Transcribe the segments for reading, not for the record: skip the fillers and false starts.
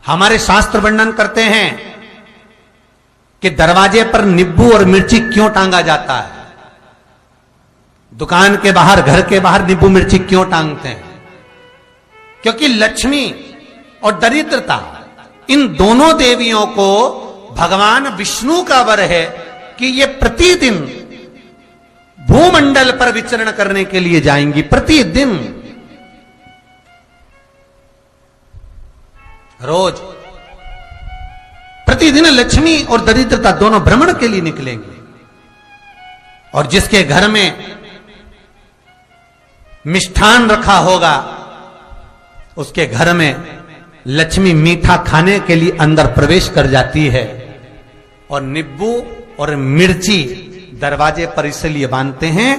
हमारे शास्त्र वर्णन करते हैं कि दरवाजे पर नींबू और मिर्ची क्यों टांगा जाता है। दुकान के बाहर, घर के बाहर नींबू मिर्ची क्यों टांगते हैं? क्योंकि लक्ष्मी और दरिद्रता, इन दोनों देवियों को भगवान विष्णु का वर है कि ये प्रतिदिन भूमंडल पर विचरण करने के लिए जाएंगी। प्रतिदिन, रोज, प्रतिदिन लक्ष्मी और दरिद्रता दोनों भ्रमण के लिए निकलेंगे। और जिसके घर में मिष्ठान रखा होगा, उसके घर में लक्ष्मी मीठा खाने के लिए अंदर प्रवेश कर जाती है। और नींबू और मिर्ची दरवाजे पर इसलिए बांधते हैं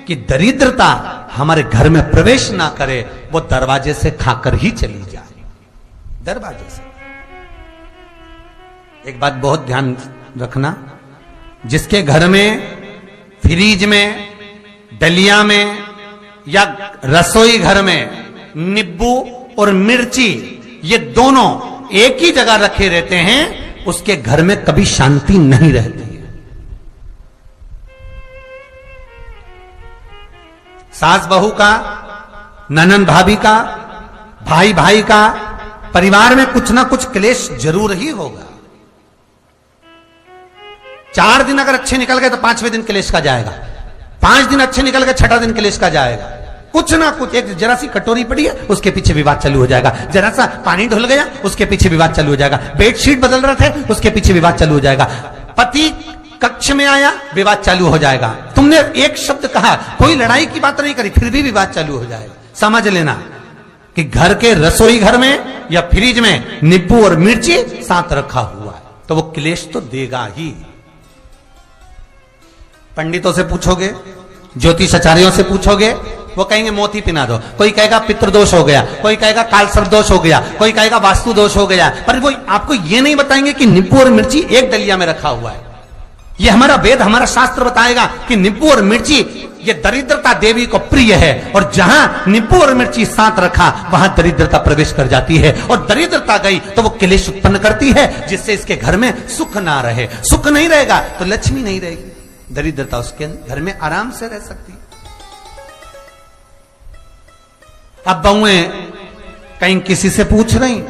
कि दरिद्रता हमारे घर में प्रवेश ना करे, वो दरवाजे से खाकर ही चली जाए। दरवाजे से। एक बात बहुत ध्यान रखना, जिसके घर में फ्रिज में, डलिया में या रसोई घर में नींबू और मिर्ची ये दोनों एक ही जगह रखे रहते हैं, उसके घर में कभी शांति नहीं रहती है। सास बहू का, ननंद भाभी का, भाई भाई का, परिवार में कुछ ना कुछ क्लेश जरूर ही होगा। 4 दिन अगर अच्छे निकल गए तो 5वें दिन क्लेश का जाएगा। 5 दिन अच्छे निकल गए, 6ठा दिन क्लेश का जाएगा। कुछ ना कुछ, एक जरा सी कटोरी पड़ी है उसके पीछे विवाद चालू हो जाएगा, जरा सा पानी ढुल गया उसके पीछे विवाद चालू हो जाएगा, बेडशीट बदल रहे थे उसके पीछे विवाद चालू हो जाएगा, पति कक्ष में आया विवाद चालू हो जाएगा। तुमने एक शब्द कहा, कोई लड़ाई की बात नहीं करी, फिर भी विवाद चालू हो जाएगा। समझ लेना कि घर के रसोई घर में या फ्रिज में नींबू और मिर्ची साथ रखा हुआ है तो वो क्लेश तो देगा ही। पंडितों से पूछोगे, ज्योतिषाचार्यों से पूछोगे, वो कहेंगे मोती पिना दो, कोई कहेगा पितृदोष हो गया, कोई कहेगा काल सर्प दोष हो गया, कोई कहेगा वास्तु दोष हो गया, पर वो आपको ये नहीं बताएंगे कि नींबू और मिर्ची एक डलिया में रखा हुआ है। ये हमारा वेद, हमारा शास्त्र बताएगा कि नींबू और मिर्ची ये दरिद्रता देवी को प्रिय है, और जहां नींबू और मिर्ची साथ रखा वहां दरिद्रता प्रवेश कर जाती है, और दरिद्रता गई तो वो क्लेश उत्पन्न करती है, जिससे इसके घर में सुख ना रहे। सुख नहीं रहेगा तो लक्ष्मी नहीं रहेगी, दरिद्रता उसके घर में आराम से रह सकती है। अब बहुएं कहीं किसी से पूछ रही,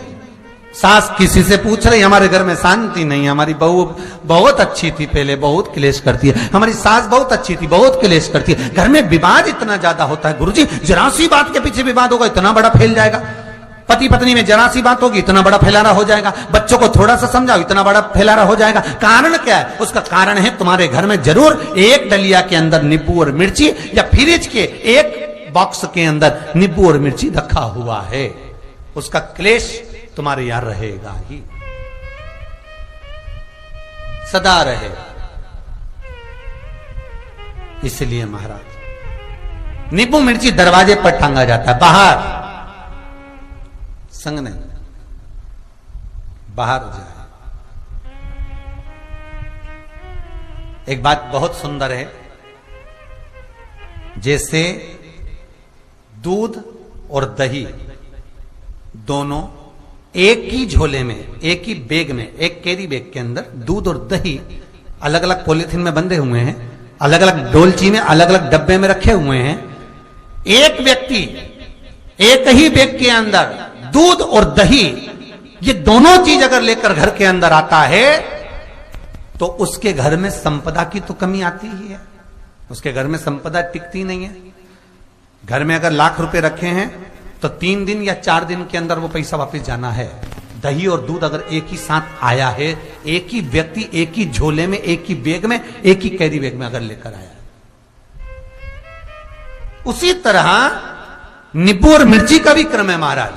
सास किसी से पूछ रही, हमारे घर में शांति नहीं, हमारी बहू बहुत अच्छी थी, पहले बहुत क्लेश करती है, हमारी सास बहुत अच्छी थी, बहुत क्लेश करती है, घर में विवाद इतना ज्यादा होता है। गुरुजी, जरा सी बात के पीछे विवाद होगा इतना बड़ा फैल जाएगा, पति पत्नी में जरा सी बात होगी इतना बड़ा फैलाना हो जाएगा, बच्चों को थोड़ा सा समझाओ इतना बड़ा फैलाना हो जाएगा। कारण क्या है? उसका कारण है तुम्हारे घर में जरूर एक डलिया के अंदर नींबू और मिर्ची या फ्रिज के एक बॉक्स के अंदर नींबू और मिर्ची रखा हुआ है, उसका क्लेश तुम्हारे यहां रहेगा ही, सदा रहेगा। इसलिए महाराज नींबू मिर्ची दरवाजे पर टांगा जाता है, बाहर संग नहीं, बाहर जाए। एक बात बहुत सुंदर है, जैसे दूध और दही दोनों एक ही झोले में, एक ही बैग में, एक कैरी बैग के अंदर दूध और दही अलग अलग पॉलिथीन में बंधे हुए हैं, अलग अलग डोलची में, अलग अलग डब्बे में रखे हुए हैं। एक व्यक्ति एक ही बैग के अंदर दूध और दही ये दोनों चीज अगर लेकर घर के अंदर आता है तो उसके घर में संपदा की तो कमी आती ही है, उसके घर में संपदा टिकती नहीं है। घर में अगर लाख रुपए रखे हैं तो 3 दिन या 4 दिन के अंदर वो पैसा वापस जाना है। दही और दूध अगर एक ही साथ आया है, एक ही व्यक्ति एक ही झोले में, एक ही बैग में, एक ही कैरी बैग में अगर लेकर आया है, उसी तरह नींबू और मिर्ची का भी क्रम है महाराज।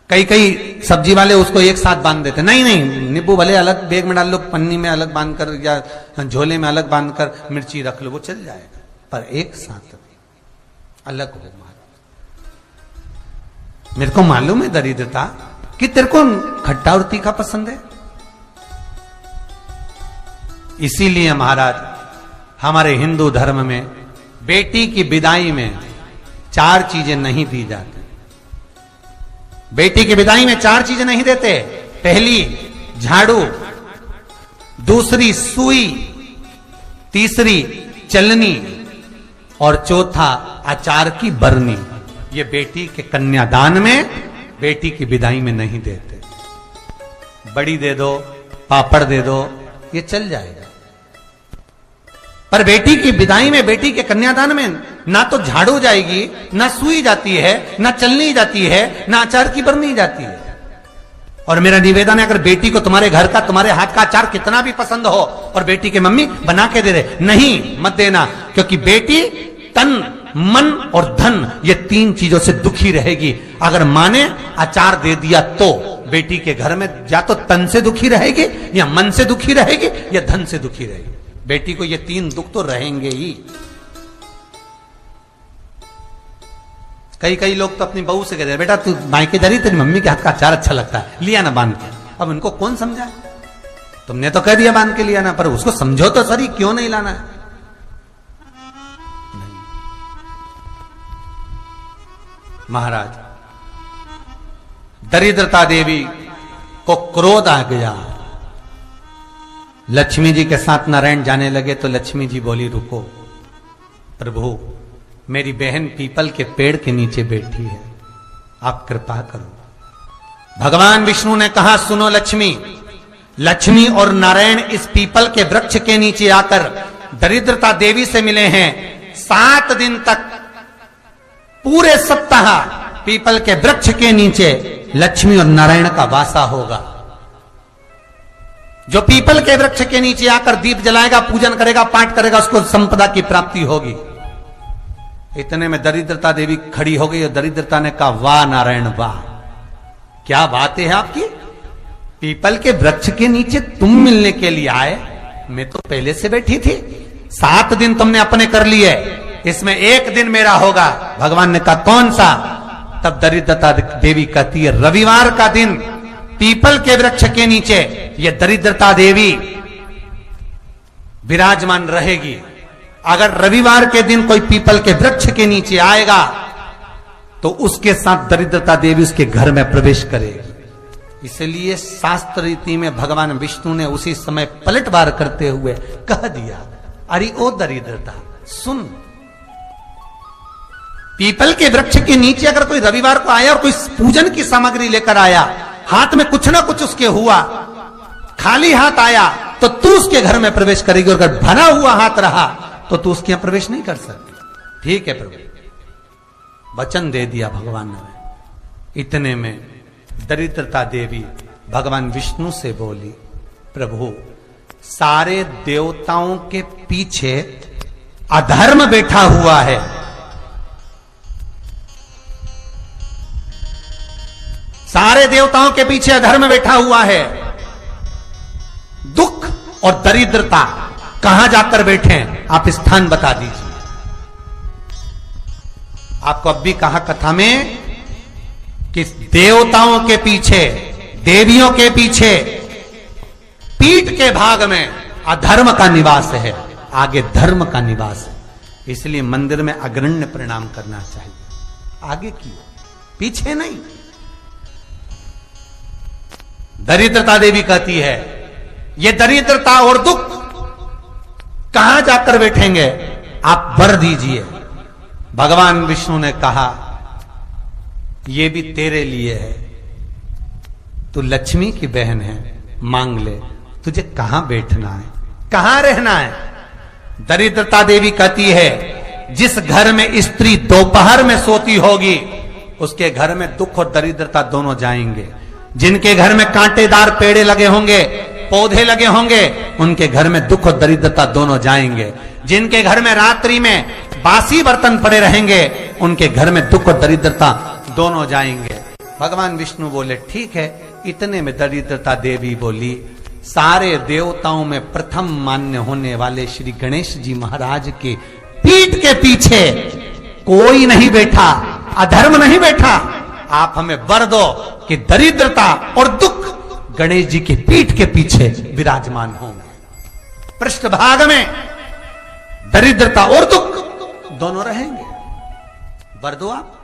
कई सब्जी वाले उसको एक साथ बांध देते, नहीं नहीं, नींबू भले अलग बैग में डाल लो, पन्नी में अलग बांधकर या झोले में अलग बांधकर मिर्ची रख लो, वो चल जाएगा, पर एक साथ अलग हो। मेरे को मालूम है दरिद्रता कि तेरे को खट्टा और तीखा पसंद है, इसीलिए महाराज हमारे हिंदू धर्म में बेटी की विदाई में 4 चीजें नहीं दी जाती। बेटी की विदाई में 4 चीजें नहीं देते। पहली झाड़ू, दूसरी सुई, तीसरी चलनी और चौथा अचार की बरनी। ये बेटी के कन्यादान में, बेटी की विदाई में नहीं देते। बड़ी दे दो, पापड़ दे दो, ये चल जाएगा, पर बेटी की विदाई में, बेटी के कन्यादान में ना तो झाड़ू जाएगी, ना सुई जाती है, ना चलनी जाती है, ना अचार की बरनी जाती है। और मेरा निवेदन है, अगर बेटी को तुम्हारे घर का, तुम्हारे हाथ का अचार कितना भी पसंद हो और बेटी के मम्मी बना के दे दे, नहीं, मत देना, क्योंकि बेटी तन, मन और धन, ये तीन चीजों से दुखी रहेगी। अगर मां ने अचार दे दिया तो बेटी के घर में या तो तन से दुखी रहेगी, या मन से दुखी रहेगी, या धन से दुखी रहेगी। बेटी को ये तीन दुख तो रहेंगे ही। कई लोग तो अपनी बहू से कहते हैं, बेटा तू मायके जा रही, तेरी मम्मी के हाथ का अचार अच्छा लगता है, लिया ना बांध के। अब उनको कौन समझाए? तुमने तो कह दिया बांध के लिया ना, पर उसको समझो तो सही, क्यों नहीं लाना है? नहीं। महाराज, दरिद्रता देवी को क्रोध आ गया। लक्ष्मी जी के साथ नारायण जाने लगे तो लक्ष्मी जी बोली, रुको प्रभु, मेरी बहन पीपल के पेड़ के नीचे बैठी है, आप कृपा करो। भगवान विष्णु ने कहा, सुनो लक्ष्मी, लक्ष्मी और नारायण इस पीपल के वृक्ष के नीचे आकर दरिद्रता देवी से मिले हैं। 7 दिन तक, पूरे सप्ताह पीपल के वृक्ष के नीचे लक्ष्मी और नारायण का वासा होगा। जो पीपल के वृक्ष के नीचे आकर दीप जलाएगा, पूजन करेगा, पाठ करेगा, उसको संपदा की प्राप्ति होगी। इतने में दरिद्रता देवी खड़ी हो गई और दरिद्रता ने कहा, वाह नारायण वाह, क्या बात है आपकी, पीपल के वृक्ष के नीचे तुम मिलने के लिए आए, मैं तो पहले से बैठी थी। 7 दिन तुमने अपने कर लिए, इसमें 1 दिन मेरा होगा। भगवान ने कहा, कौन सा? तब दरिद्रता देवी कहती है, रविवार का दिन पीपल के वृक्ष के नीचे ये दरिद्रता देवी विराजमान रहेगी। अगर रविवार के दिन कोई पीपल के वृक्ष के नीचे आएगा तो उसके साथ दरिद्रता देवी उसके घर में प्रवेश करेगी। इसलिए शास्त्र रीति में भगवान विष्णु ने उसी समय पलटवार करते हुए कह दिया, अरे ओ दरिद्रता सुन, पीपल के वृक्ष के नीचे अगर कोई रविवार को आया और कोई पूजन की सामग्री लेकर आया, हाथ में कुछ ना कुछ उसके हुआ, खाली हाथ आया, तो तू उसके घर में प्रवेश करेगी, और अगर भरा हुआ हाथ रहा तो तू उसके यहां प्रवेश नहीं कर सकती। ठीक है प्रभु, वचन दे दिया भगवान ने। इतने में दरिद्रता देवी भगवान विष्णु से बोली, प्रभु, सारे देवताओं के पीछे अधर्म बैठा हुआ है, सारे देवताओं के पीछे अधर्म बैठा हुआ है। दुख और दरिद्रता कहां जाकर बैठे हैं, आप स्थान बता दीजिए। आपको अब भी कहा कथा में कि देवताओं के पीछे, देवियों के पीछे, पीठ के भाग में अधर्म का निवास है, आगे धर्म का निवास है। इसलिए मंदिर में अग्रण्य प्रणाम करना चाहिए, आगे क्यों, पीछे नहीं। दरिद्रता देवी कहती है, ये दरिद्रता और दुख कहां जाकर बैठेंगे, आप वर दीजिए। भगवान विष्णु ने कहा, ये भी तेरे लिए है, तू लक्ष्मी की बहन है, मांग ले, तुझे कहां बैठना है, कहां रहना है। दरिद्रता देवी कहती है, जिस घर में स्त्री दोपहर में सोती होगी उसके घर में दुख और दरिद्रता दोनों जाएंगे। जिनके घर में कांटेदार पेड़े लगे होंगे, पौधे लगे होंगे, उनके घर में दुख और दरिद्रता दोनों जाएंगे। जिनके घर में रात्रि में बासी बर्तन पड़े रहेंगे, उनके घर में दुख और दरिद्रता दोनों जाएंगे। भगवान विष्णु बोले, ठीक है। इतने में दरिद्रता देवी बोली, सारे देवताओं में प्रथम मान्य होने वाले श्री गणेश जी महाराज के पीठ के पीछे कोई नहीं बैठा, अधर्म नहीं बैठा। आप हमें वर दो कि दरिद्रता और दुख गणेश जी की पीठ के पीछे विराजमान होंगे, पृष्ठभाग में दरिद्रता और दुख दोनों रहेंगे, वर दो आप।